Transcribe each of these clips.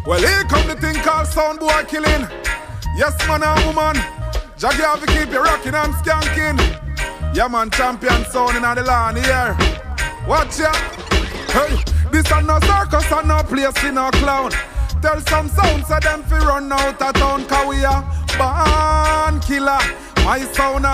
Well, here come the thing called sound boy killing. Yes, man and woman. Jaggy have to keep you rocking and skanking. Yeah, man, champion sound in the land here. Watch ya. Hey, this a no circus and no place in no clown. Tell some sounds so them fi run out of town. Cause we a born killer. My sound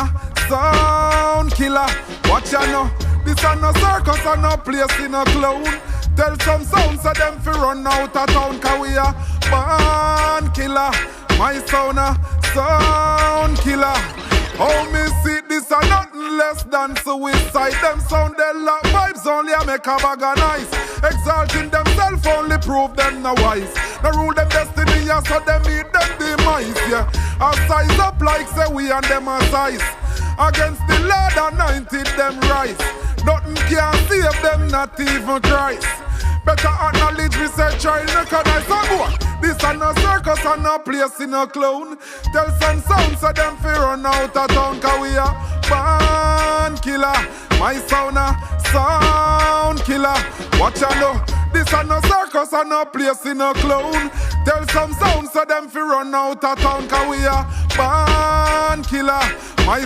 killer. Watch ya now. This a no circus and no place in no clown. Tell some sounds so them fi run out of town. Cause we a born killer. My sound killer. Oh, me see this a nothing less than suicide. Them sound they lock vibes only a make a bag of nice. Exalting themselves only prove them no wise. No rule them destiny, yeah, so them meet them demise, yeah. A size up like say we and them a size. Against the Lord anointed them rise. Nothing can save them, not even Christ. Better acknowledge we say child recognize a boy. This a no circus and no place in no clown. Tell some sounds so them fi run out of town. Cause we a born killer. My sound killer. Watch ya know. This a no circus and no place in no clown. Tell some sounds so them fi run out of town. Cause we a born killer. My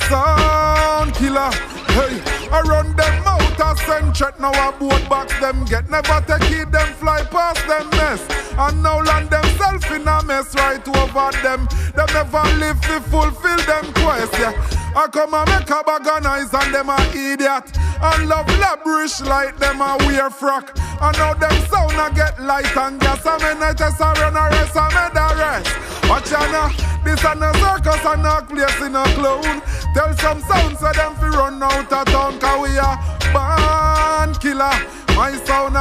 sound killer. Hey, I run them out of centret. Now a boat box them get. Never take it, them fly past them mess. And now land themselves in a mess right over them. Them never live to fulfill them quest, yeah. I come and make a bag of noise and them a idiot. And love labrish like them a wear frock. And now them sound a get light and gas. I mean I just a run a rest, I made a rest. Watch ya now, this a no circus and no place in a clown. Tell some sounds so them fi run out of town. Cause we a born killer. My sound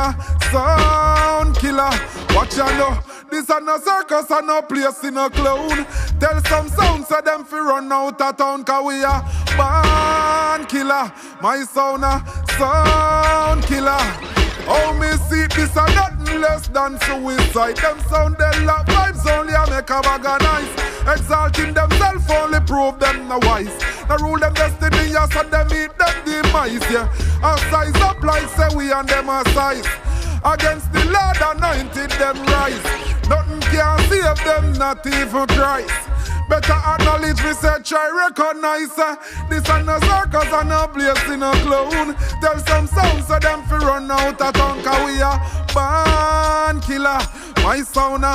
killer. Watch ya know, this a no circus and no place in a clown. Tell some sounds so them fi run out of town. Cause we a born killer. My sound killer. Oh, me see this a nothing less than suicide. Them sound they lock vibes only a make a bag of nice. Exalting themselves only prove them no wise. No rule them destiny, yeah, so them meet them demise, yeah. A size up like say we and them a size. Against the Lord anointed them rise. Nothing can save them, not even Christ. Better acknowledge me say try recognize this a no circus and no place in a clown. Tell some sounds so them fi run out of town. Cause we a born killer. My sound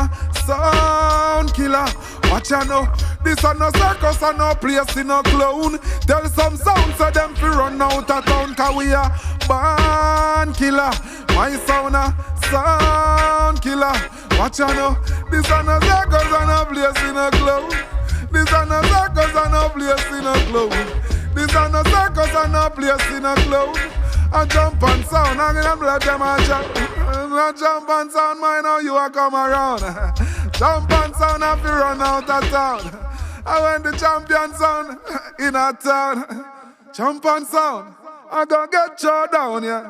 killer. Watch ya know, this a no circus and no place in a clown. Tell some sounds so them fi run out of town. Cause we a born killer. My sound killer. Watch ya know, this a no circus and no place in a clown. This a no circus and no place in a clown. This a no circus and no place in a clown. I jump and sound, I'm gonna blood them and jump. I jump and sound, mine now you a come around. Jump and sound if you run out of town. I went the champion sound in a town. Jump and sound, I gonna get you down, yeah.